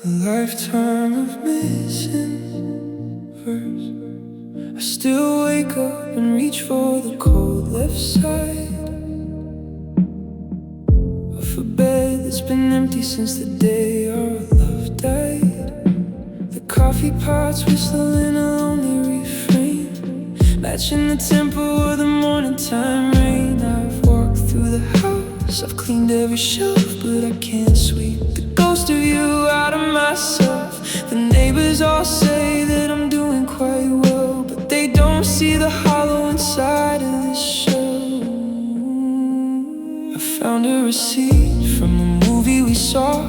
A lifetime of missing verse. I still wake up and reach for the cold left side of a bed that's been empty since the day our love died. The coffee pot's whistling a lonely refrain, matching the tempo of the morning time rain. I've walked through the house, I've cleaned every shelf, but I can't sweep the ghost of you out of myself. The neighbors all say that I'm doing quite well, but they don't see the hollow inside of this shell. I found a receipt from a movie we saw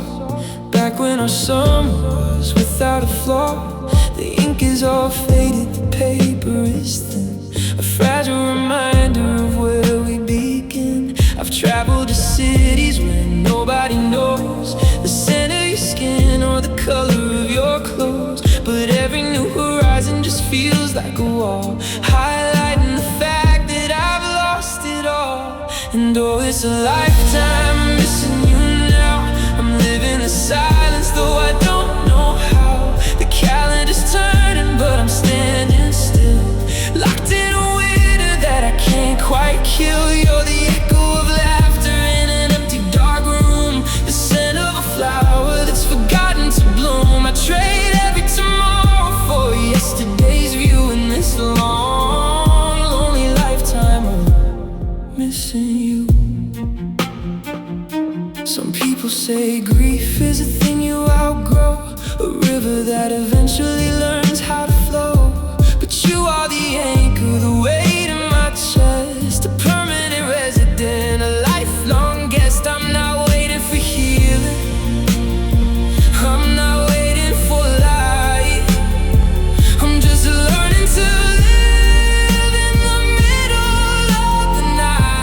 back when our summer was without a flaw. The ink is all faded, the paper is thin, a fragile reminder of where we begin. I've traveled to cities where nobody knows the scent of your skin or the color of your clothes, but every new horizon just feels like a wall, highlighting the fact that I've lost it all. And oh, it's a lifetime of missing you now. I'm living the silence, though I don't know how. The calendar's turning, but I'm standing still, locked in a winter that I can't quite kill. You're the echo of laughter in an empty dark room, the scent of a flower that's forgotten to bloom. I trade every tomorrow for yesterday's view in this long, lonely lifetime of missing you. Some people say grief is a thing you outgrow, a river that eventually learns how to flow. But you are the anchor, the weight in my chest, a permanent resident, a lifelong guest. I'm not waiting for healing, I'm not waiting for light, I'm just learning to live in the middle of the night.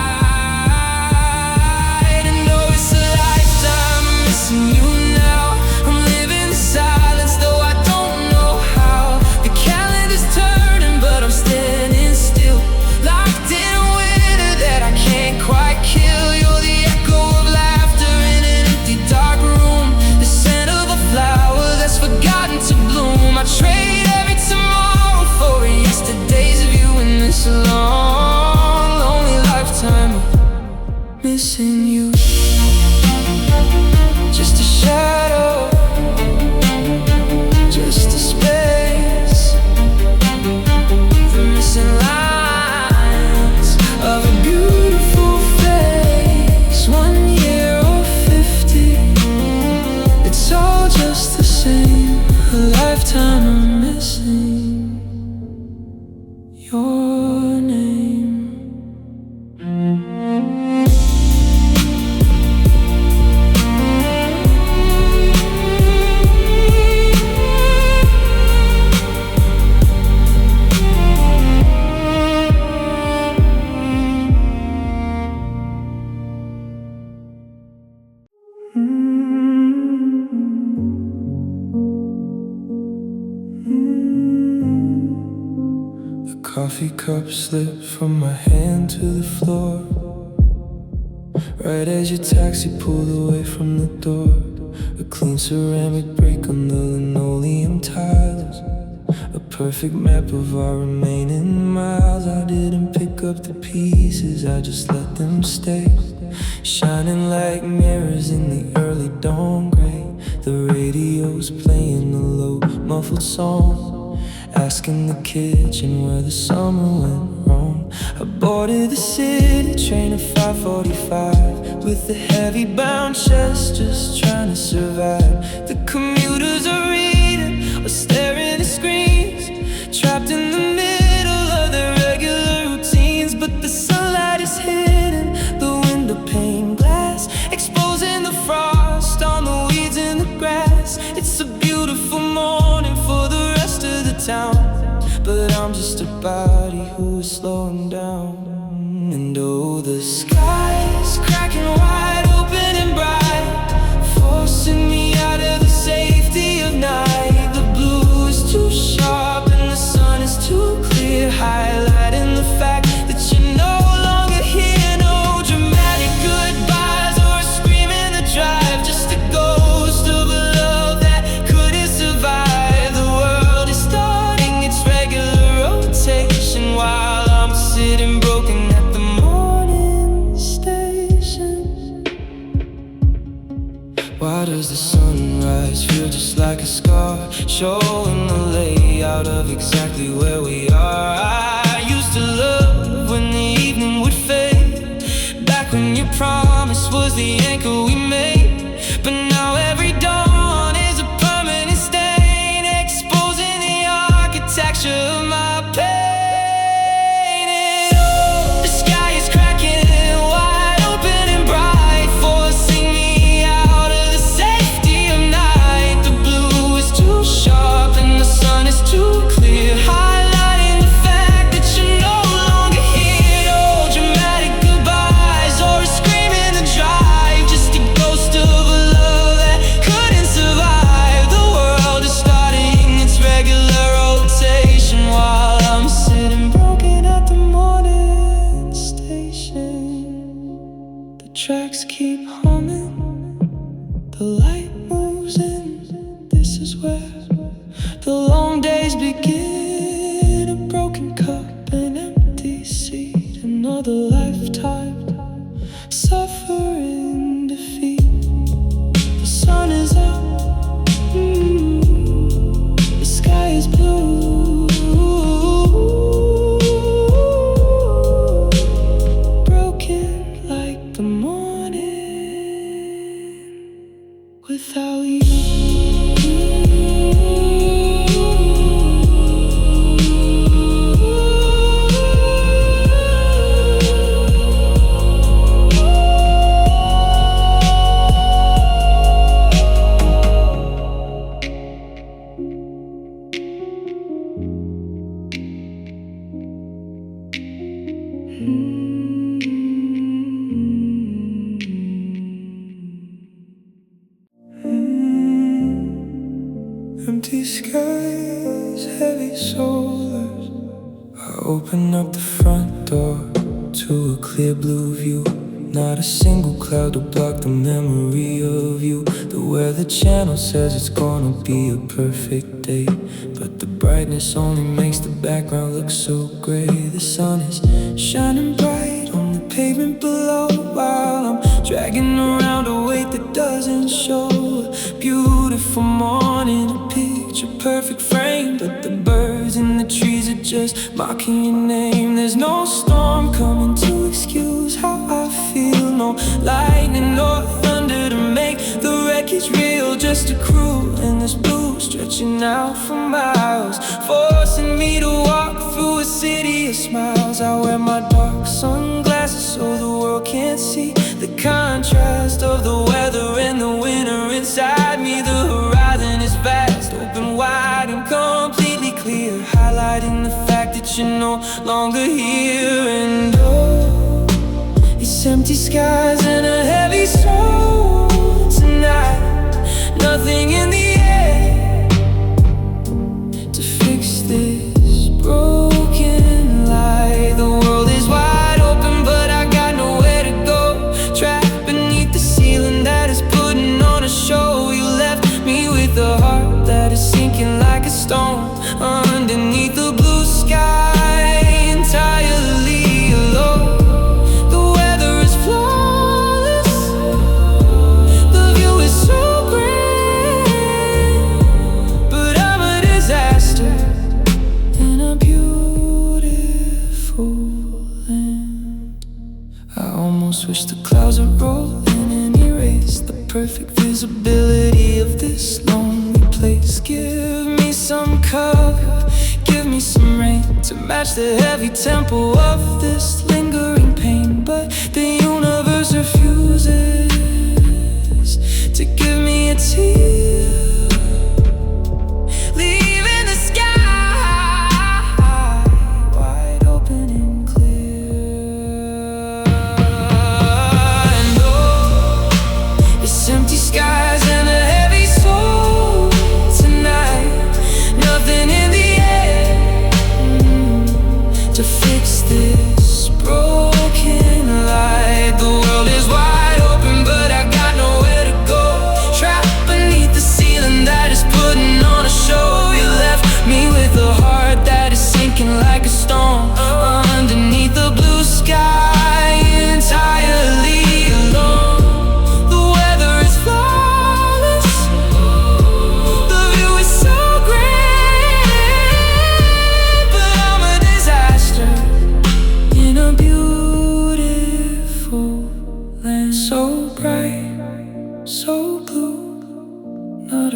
And oh, it's a lifetime of missing you now. I'm living in silence, though I don't know how. The calendar's turning, but I'm standing still, locked in a winter that I can't quite kill. You're the echo of laughter in an empty dark room, the scent of a flower that's forgotten to bloom. I trade every tomorrow for yesterday's view in this long, lonely lifetime of missing you. Just a shadow, just a space, the missing lines of a beautiful face. 1 year or 50, it's all just the same. A lifetime of missing your name. The coffee cup slipped from my hand to the floor, right as your taxi pulled away from the door. A clean ceramic break on the linoleum tiles, a perfect map of our remaining miles. I didn't pick up the pieces, I just let them stay, shining like mirrors in the early dawn gray. The radio's playing a low, muffled song, asking the kitchen where the summer went wrong. I boarded the city train at 5:45 with a heavy bound chest, just trying to survive. The commuters are reading or staring at screens, trapped in the middle of their regular routines. But the sunlight is hitting the window pane glass, exposing the frost on the weeds in the grass. It's a beautiful morning for the rest of the town, but I'm just a body who is slowing down. And oh, the sky's cracking wide open and bright, forcing me out of the safety of night. The blue is too sharp and the sun is too clear, highlighting the fact that you're no longer here. No dramatic goodbyes or a scream in the drive, just a ghost of a love that sunrise feel just like a scar, showing the layout of exactly where we are. I used to love when the evening would fade, back when your promise was the anchor we made. But now every dawn is a permanent stain, exposing the architecture of my pain. Tracks keep humming, the light moves in. This is where the long days begin. A broken cup, an empty seat, another lifetime suffering defeat. The sun is up, the sky is blue, broken like the morning without you. Empty skies, heavy shoulders. I open up the front door to a clear blue view. Not a single cloud to block the memory of you. The weather channel says it's gonna be a perfect day, but the brightness only makes the background look so gray. The sun is shining bright on the pavement below, while I'm dragging around a weight that doesn't show. A beautiful morning, a picture perfect frame, but the birds in the trees are just mocking your name. There's no storm coming to excuse how I feel, no lightning nor thunder to make the wreckage real. Just a crew in this blue stretching out for miles, forcing me to walk through a city of smiles. I wear my dark sunglasses so the world can't see the contrast of the weather and the winter inside me. The horizon is vast, open wide and completely clear, highlighting the fact that you're no longer here. And oh, it's empty skies and a heavy soul tonight. Nothing in the air to fix this broken light. The world is wide open, but I got nowhere to go. Trapped beneath the ceiling that is putting on a show. You left me with a heart that is sinking like a stone underneath the blue sky, entirely alone. The weather is flawless, the view is so grand, but I'm a disaster in a beautiful land. I almost wish the clouds would roll in and erase the perfect visibility of this lonely place. Give me some cover, give me some rain to match the heavy tempo of this lingering pain. But the universe refuses to give me a tear, leaving the sky wide open and clear. And oh, it's empty skies and a heavy soul tonight. Nothing in the air to fix this broken light. The world is wide open, but I got nowhere to go. Trapped beneath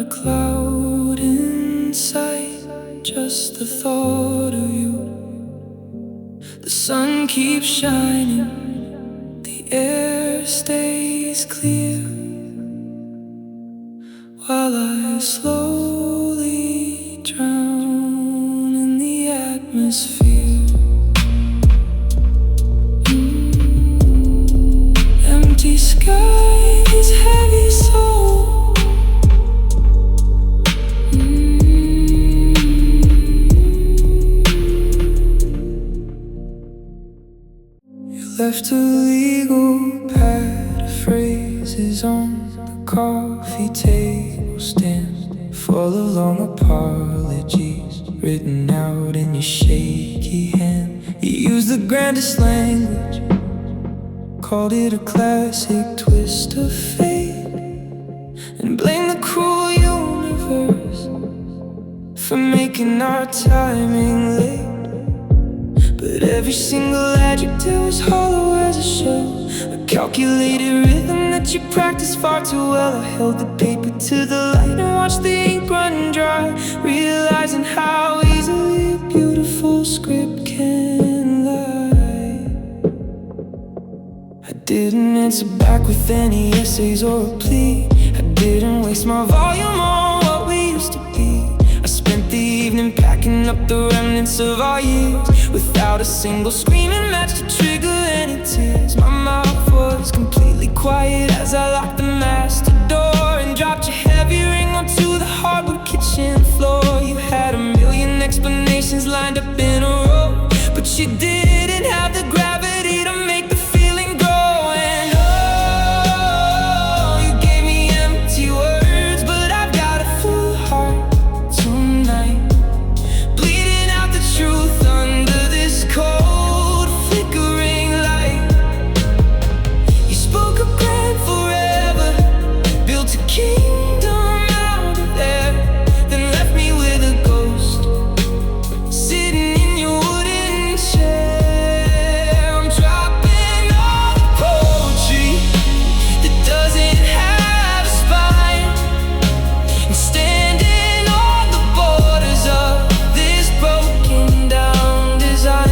cloud in sight, just the thought of you. The sun keeps shining, the air stays clear, while I slowly drown in the atmosphere. Empty skies, heavy soul. You left a legal pad of phrases on the coffee table stand, full of long apologies written out in your shaky hand. You used the grandest language, called it a classic twist of fate, and blamed the cruel universe for making our timing late. But every single adjective was hollow as a shell, a calculated rhythm that you practiced far too well. I held the paper to the light and watched the ink run dry, realizing how easily a beautiful script can lie. I didn't answer back with any essays or a plea. I didn't waste my volume on what we used to be. I spent the evening packing up the remnants of our years, without a single screaming match to trigger any tears. My mouth was completely quiet as I locked the master door and dropped your heavy ring onto the hardwood kitchen floor. You had a million explanations lined up in a row, but you didn't have the gravity to make the feeling grow. And oh, you gave me empty words, but I've got a full heart tonight, bleeding out the truth under this cold, flickering light. You spoke of grand forever, built a kingdom out of there, then left me with a ghost, sitting in your wooden chair. I'm dropping all the poetry that doesn't have a spine, and standing on the borders of this broken down design.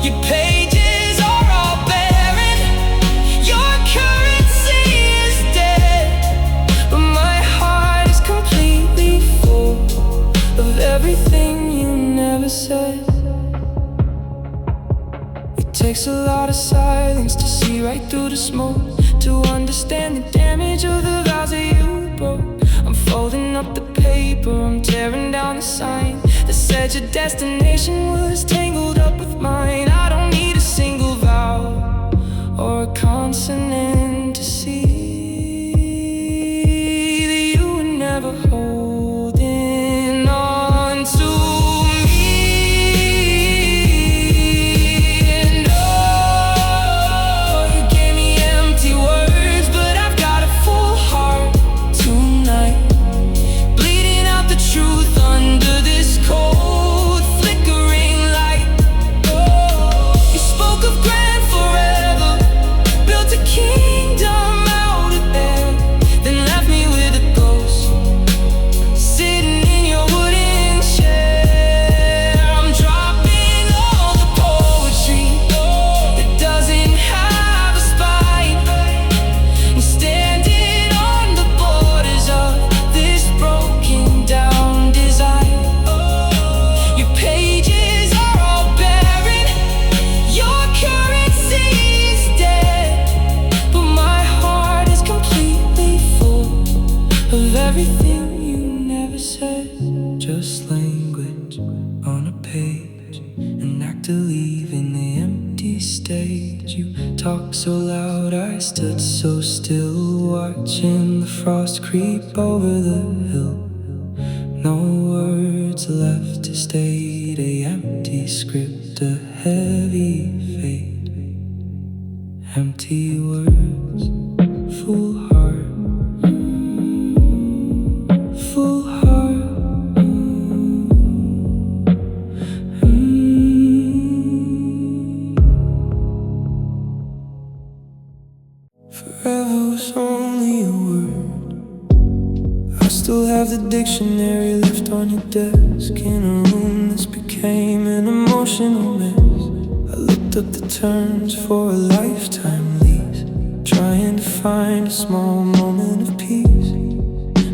Your pages are all barren, your currency is dead, but my heart is completely full of everything you never said. It takes a lot of silence to see right through the smoke, to understand the damage of the vows that you broke. I'm folding up the paper, I'm tearing down the sign that said your destination was tangled up with mine. I don't need a single vowel or a consonant to see that you were never holding on to me. And oh, you gave me empty words, but I've got a full heart tonight, bleeding out the truth under this cold, flickering light. Oh, you spoke of grand forever, built a kingdom out of there, then left me with a ghost, sitting in your wooden chair. I'm dropping all the poetry that doesn't have a spine, and standing on the borders of this broken down design. Your pages are all barren, your currency is dead, but my heart is completely full of everything you never said. Just language on a page, an actor leaving the empty stage. You talk so loud, I stood so still, watching the frost creep over the hill. No words left to state a empty script, a heavy fate. Empty words, full heart, full heart. Forever was only a word. I I still have the dictionary left on your desk, in a room that's became an emotional mess. I looked up the terms for a lifetime lease, trying to find a small moment of peace.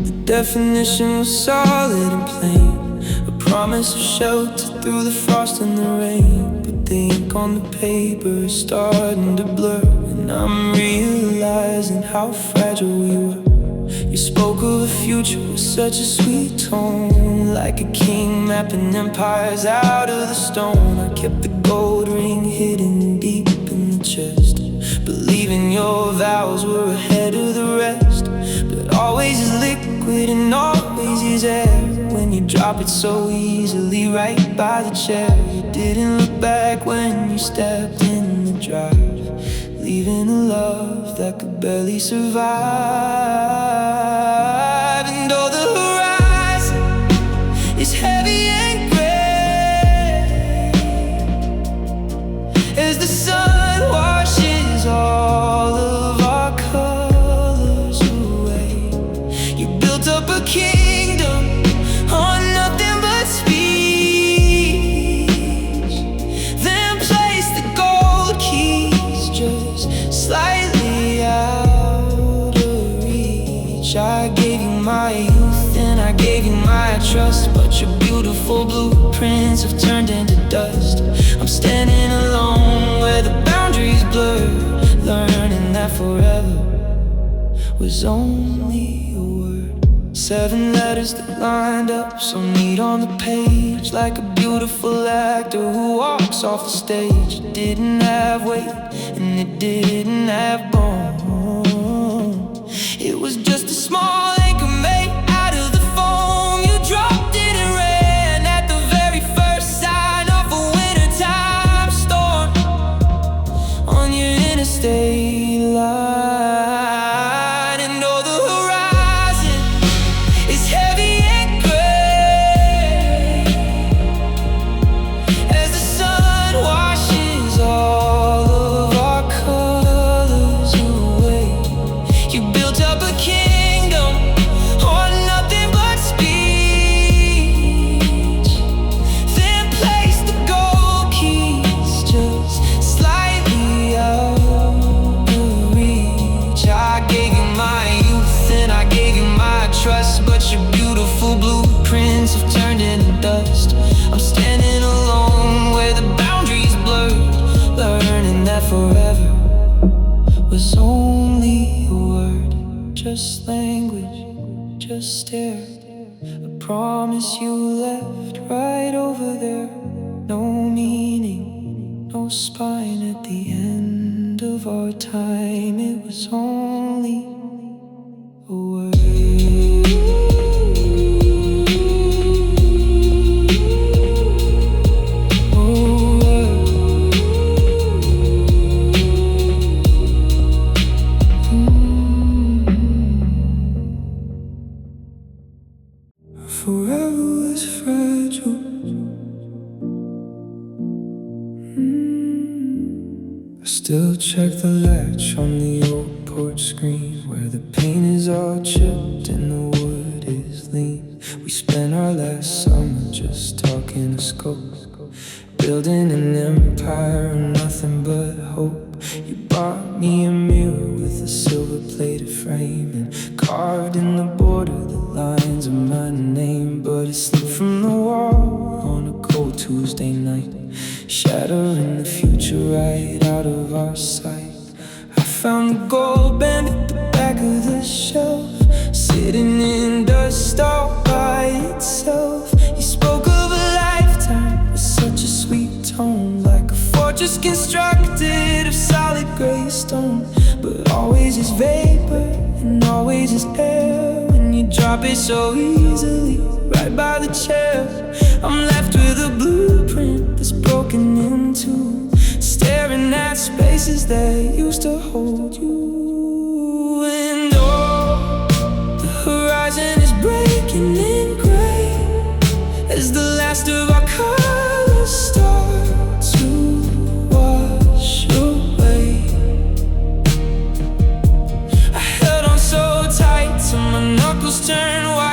The definition was solid and plain, a promise of shelter through the frost and the rain. But the ink on the paper is starting to blur, and I'm realizing how fragile we were. You spoke of a future with such a sweet tone, like a king mapping empires out of the stone. I kept the gold ring hidden deep in the chest, believing your vows were ahead of the rest. But always is liquid and always is air, when you drop it so easily right by the chair. You didn't look back when you stepped in the drive, leaving a love that could barely survive. And oh, the horizon is heavy and gray as the sun washes all of our colors away. You built up a kingdom on nothing but speech, then placed the gold keys just slightly out of reach. I gave you my youth and I gave you my trust, but your beautiful blueprints have turned into dust. I'm standing alone where the boundaries blur, learning that forever was only a word. 7 letters that lined up so neat on the page, like a beautiful actor who walks off the stage. It didn't have weight and it didn't have bone. It was just a small anchor made out of the foam. You dropped it and ran at the very first sign of a wintertime storm on your interstate line. And oh, the horizon is heavy and gray as the sun washes all of our colors away. You built up a kingdom on nothing but speech, then placed the gold keys just slightly out of reach. I gave you my youth and I gave you my trust, but your beautiful blueprints have turned into dust. I'm standing alone where the boundaries blur, learning that forever was only a word, just language, just stare. A promise you left right over there, no meaning, no spine at the end of our time. It was only a word. Forever was fragile. I still check the latch on the old porch screen, where the paint is all chipped and the wood is lean. We spent our last summer just talking to scope, building an empire on nothing but hope. You bought me a mirror with a silver-plated frame, and carved in the border the lines of my name. But it slipped from the wall on a cold Tuesday night, shattering the future right out of our sight. I found the gold band at the back of the shelf, sitting in dust all by itself. You spoke of a lifetime with such a sweet tone, like a fortress constructed of solid gray stone. But always is vapor and always is air, when you drop it so easily right by the chair. I'm left with a blueprint that's broken in two, staring at spaces that used to hold you. And oh, the horizon is breaking in gray as the last of our colors start to wash away. I held on so tight till my knuckles turned white.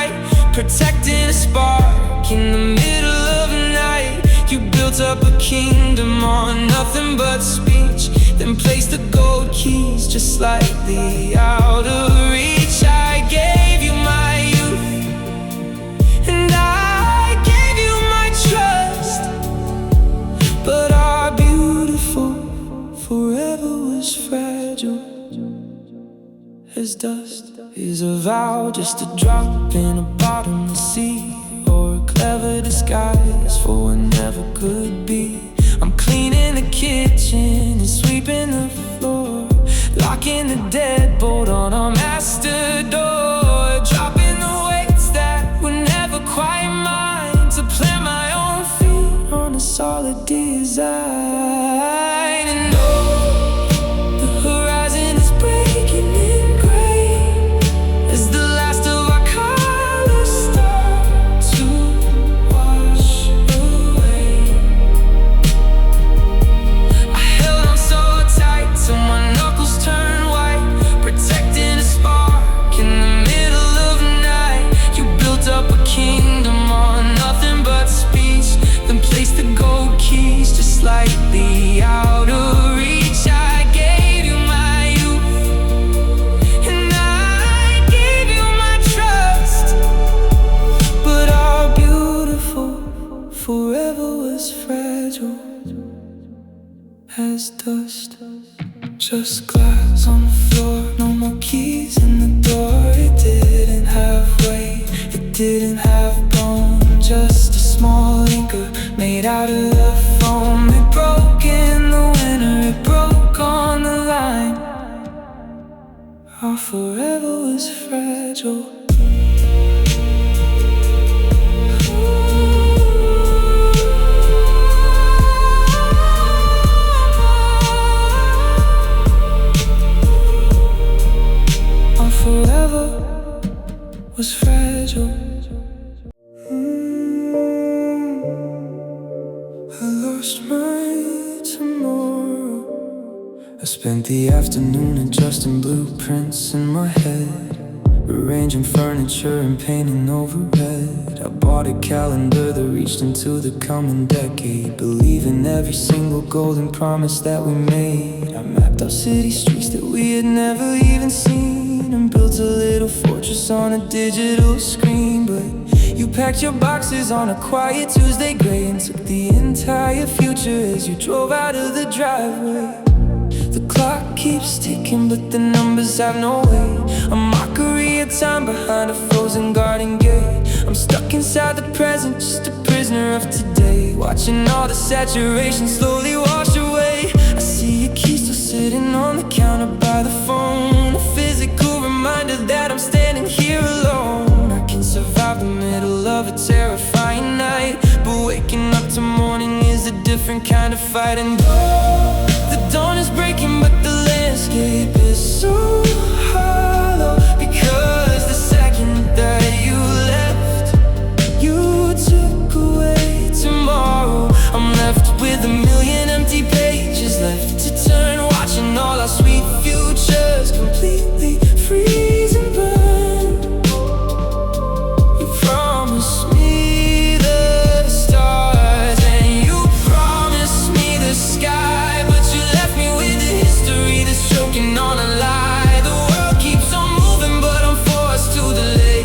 protecting a spark in the middle of the night. You built up a kingdom on nothing but speech, then placed the gold keys just slightly out of reach. I gave you my youth, and I gave you my trust, but our beautiful forever was fragile as dust. Is a vow just a drop in a bottomless sea, or a clever disguise for what never could be? I'm cleaning the kitchen and sweeping the floor, locking the deadbolt on our master door, dropping the weights that were never quite mine, to plant my own feet on a solid design. And oh, the horizon is breaking in gray as the last of our colors start to wash away. I held on so tight till my knuckles turned white, protecting a spark in the middle of the night. You built up a kingdom on nothing but speech, then placed the gold keys just slightly out of reach. I gave you my youth, and I gave you my trust, but our beautiful forever was fragile as dust. Just glass on the floor, no more keys in the door. It didn't have weight, it didn't have bone, just a small anchor made out of the foam. It broke in the winter, it broke on the line. Our forever was fragile. Our forever was fragile. I lost my tomorrow. I spent the afternoon adjusting blueprints in my head, arranging furniture and painting over red. I bought a calendar that reached into the coming decade, believing every single golden promise that we made. I mapped out city streets that we had never even seen, and built a little fortress on a digital screen. But you packed your boxes on a quiet Tuesday gray and took the entire future as you drove out of the driveway. The clock keeps ticking, but the numbers have no weight, a mockery of time behind a frozen garden gate. I'm stuck inside the present, just a prisoner of today, watching all the saturation slowly wash away. I see your keys still sitting on the counter by the phone, a physical reminder that I'm standing here alone. I can survive the middle of a terrifying night, but waking up to morning is a different kind of fight. And oh, the dawn is breaking, but the landscape is so hollow, because the second that you left, you took away tomorrow. I'm left with a million empty pages left to turn, watching all our sweet futures completely freeze and burn. You promised me the stars, and you promised me the sky, but you left me with a history that's choking on a lie. The world keeps on moving, but I'm forced to delay,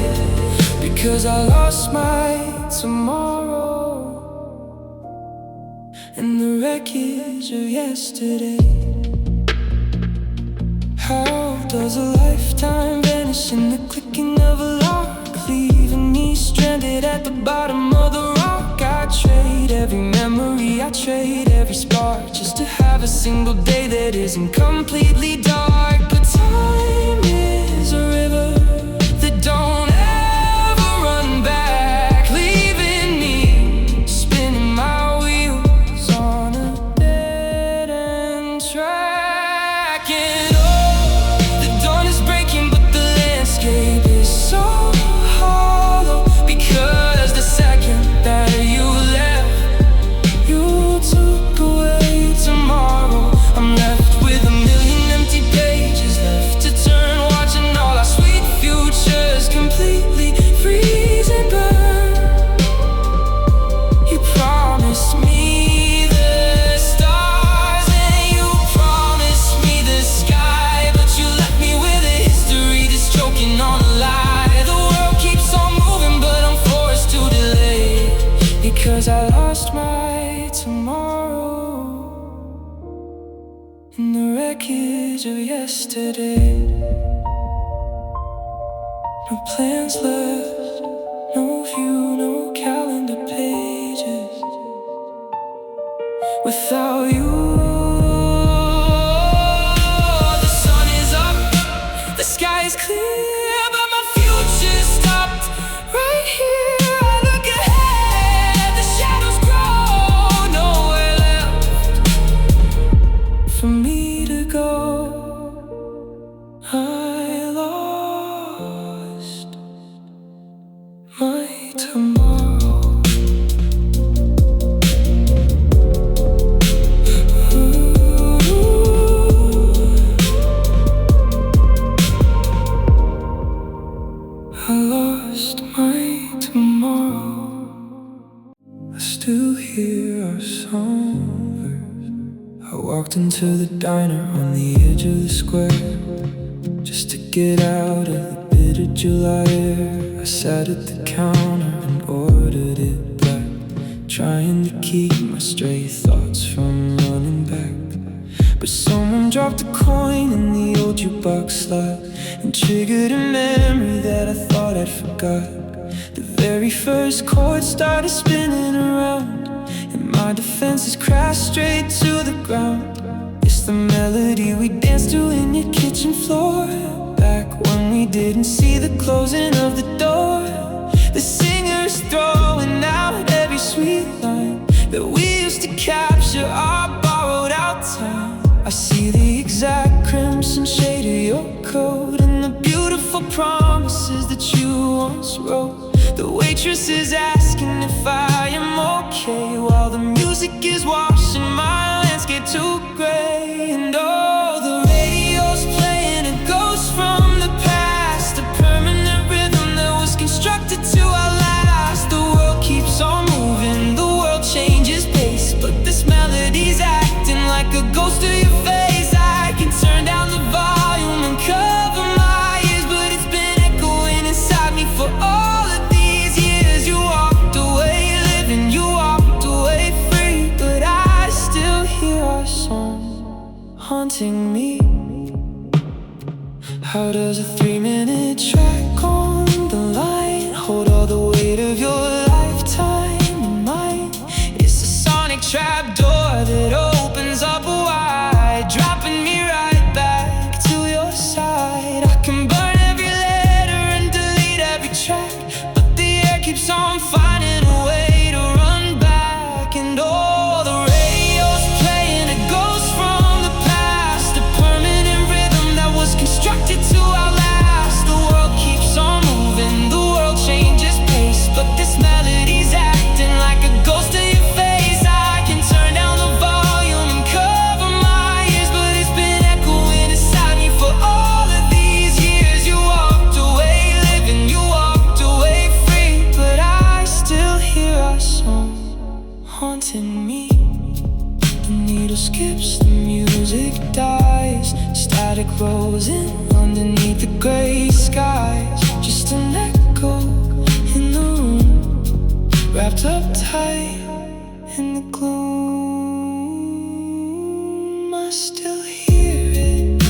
because I lost my tomorrow in the wreckage of yesterday. How does a lifetime vanish in the clicking of a lock, leaving me stranded at the bottom of the rock? I trade every memory, I trade every spark, just to have a single day that isn't completely dark. But time is a river that don't ever run back, leaving me spinning my wheels on a dead-end track. And oh, the dawn is breaking, but the landscape is so hollow, because the second that you left, you took away tomorrow. I'm left with a million empty pages image of yesterday. No plans left, no view, no calendar pages. Without you, the sun is up, the sky is clear, but my future stopped right here. I look ahead, the shadows grow, nowhere left for me to go. I lost my tomorrow. I lost my tomorrow. I still hear our songs. I walked into the diner on the edge of the square, just to get out of the bitter July air. I sat at the counter and ordered it black, trying to keep my stray thoughts from running back. But someone dropped a coin in the old jukebox slot and triggered a memory that I thought I'd forgot. The very first chord started spinning around, and my defenses crashed straight to the ground. It's the melody we danced to in your kitchen floor, back when we didn't see the closing of the door. The singer's throwing out every sweet line that we used to capture our borrowed out time. I see the exact crimson shade of your coat and the beautiful promises that you once wrote. The waitress is asking if I am okay, while the music is washing my landscape to gray. And oh, the radio's playing a ghost from the past, a permanent rhythm that was constructed to outlast. The world keeps on moving, the world changes pace, but this melody's acting like a ghost of your face. I can turn down the volume and cover my ears, but it's been echoing inside me for all of these years. You walked away living, you walked away free, but I still hear our song haunting me. How does a 3-minute track on the line hold all the weight of your lifetime in mine? It's a sonic trapdoor that opens up wide, dropping me right back to your side. I can burn every letter and delete every track, but the air keeps on finding a way to run back. And oh, the radio's playing a ghost from the past, a permanent rhythm that was constructed to outlast. The world keeps on moving, the world changes pace, but this melody's acting like a ghost of your face. I can turn down the volume and cover my ears, but it's been echoing inside me for all of these years. You walked away living, you walked away free, but I still hear our song haunting me. The needle skips, the music dies, static rolls in underneath the gray skies. Just an echo in the room, wrapped up tight in the gloom. I still hear it,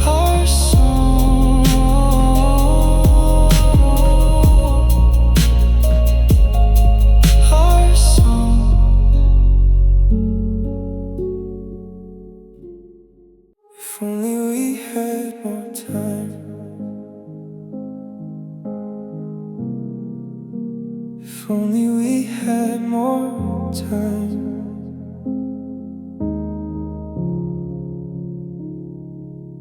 our song, our song. If only we had more time, if only we had more time.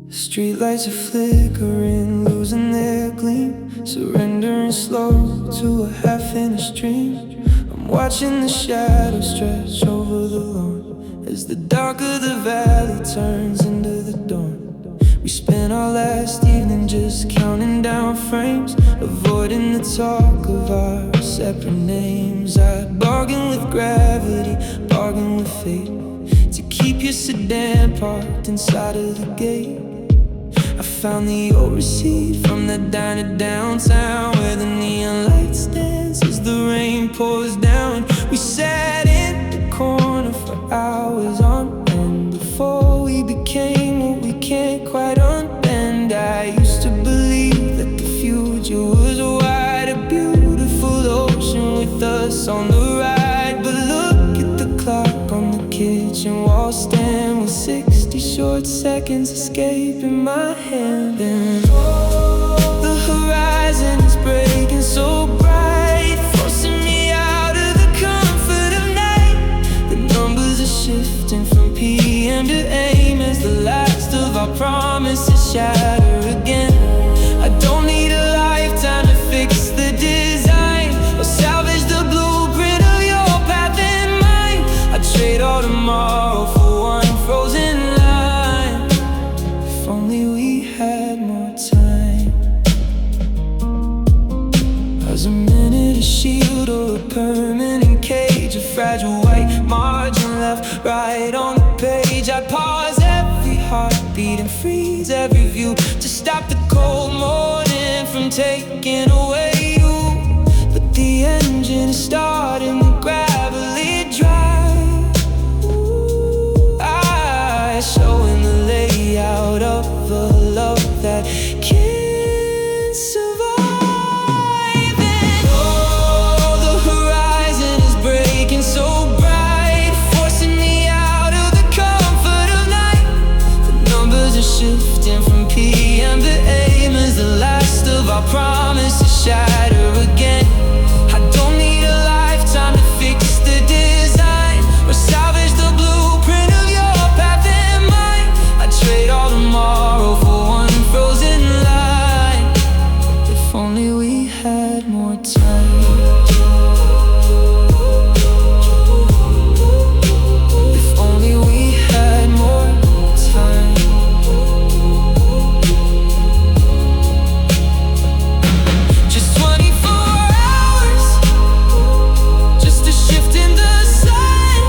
Streetlights are flickering, losing their gleam, surrendering slow to a half-finished dream. I'm watching the shadows stretch over the lawn as the dark of the valley turns into the dawn. We spent our last evening just counting down frames, avoiding the talk of our separate names. I'd bargain with gravity, bargain with fate, to keep your sedan parked inside of the gate. I found the old receipt from the diner downtown, where the neon lights dance as the rain pours down. We sat in the corner for hours on end before we became seconds escaping my hand. And the horizon is breaking so bright, forcing me out of the comfort of night. The numbers are shifting from PM to AM as the last of our promises shatter again. I don't need a lifetime to fix the design or salvage the blueprint of your path and mine. I'd trade all tomorrow for one frozen line. If only we had more time. As a minute, a shield or a permanent cage, a fragile white margin left right on the page. I pause every heartbeat and freeze every view to stop the cold morning from taking away you. But the engine is starting to gravelly drive. Showing the layout of a love that can't survive. And oh, the horizon is breaking so bright, forcing me out of the comfort of night. The numbers are shifting from PM to AM as the last of our promises shatter again. I don't need a lifetime to fix the design or salvage the blueprint of your path and mine. I'd trade all tomorrow for one frozen line. If only we had more time. If only we had more time. Just 24 hours, just a shift in the sun,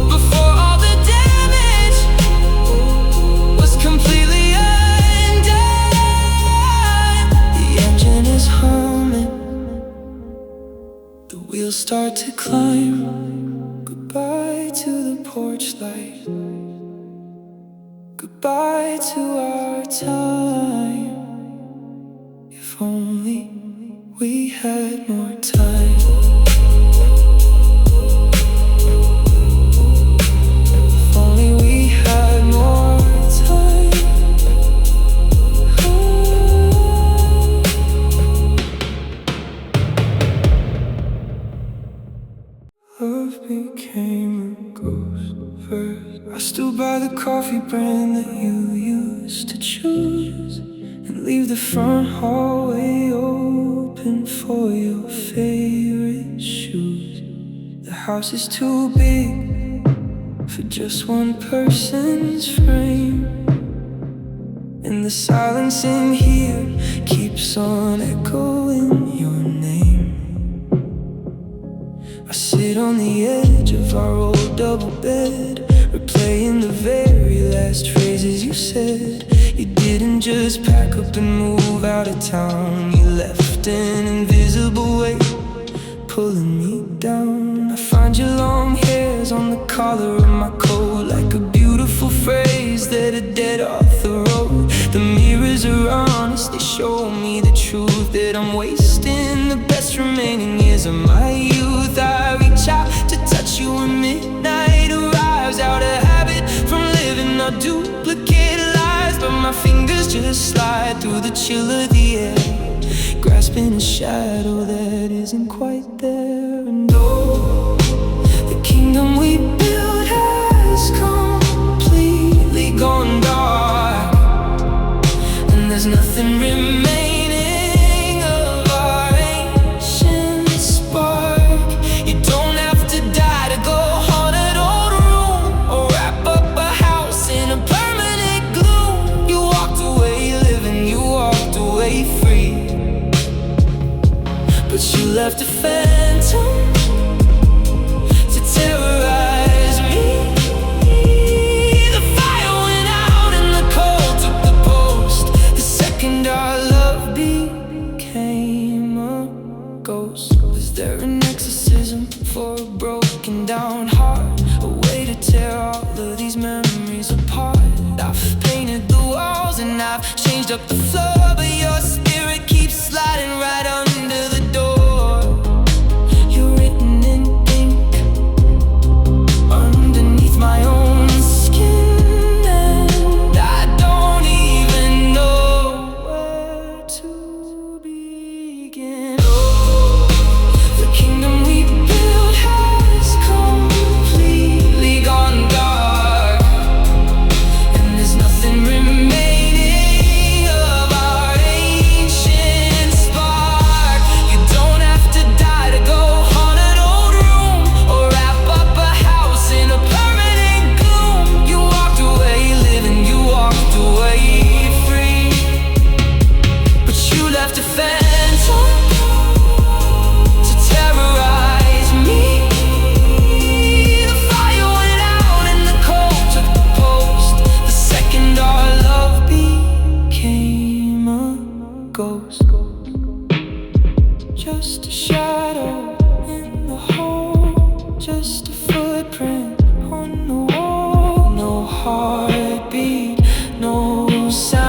before all the damage was completely undone. The engine is humming, the wheels start to climb. Goodbye to the porch light, goodbye to our time. If only we had more time. If only we had more time. Love became a ghost first. I stood by the coffee brand that you used to choose, and leave the front hallway open for your favorite shoes. The house is too big for just one person's frame, and the silence in here keeps on echoing your name. I sit on the edge of our old double bed, replaying the very last phrases you said. You didn't just pack up and move out of town, you left an invisible weight pulling me down. I find your long hairs on the collar of my coat, like a beautiful phrase that a dead author wrote. The mirrors are honest, they show me the truth, that I'm wasting the best remaining years of my youth. I reach out to touch you when midnight arrives, out of habit from living our duplicated lives, but my fingers just slide through the chill of the air, grasping a shadow that isn't quite there. And oh, the kingdom we built has completely gone dark, and there's nothing remaining of our ancient spark. You don't have to die to go haunt an old room, or wrap up a house in a permanent gloom. You walked away living, you walked away free, but you left a phantom to terrorize me. The fire went out and the cold took the post. The second our love became a ghost. Was there an exorcism for a broken down heart, a way to tear all of these memories apart? I've painted the walls and I've changed up the floor, but your spirit keeps sliding right under the door. You're written in ink underneath my own skin. just a shadow in the hole, just a footprint on the wall. No heartbeat, no sound.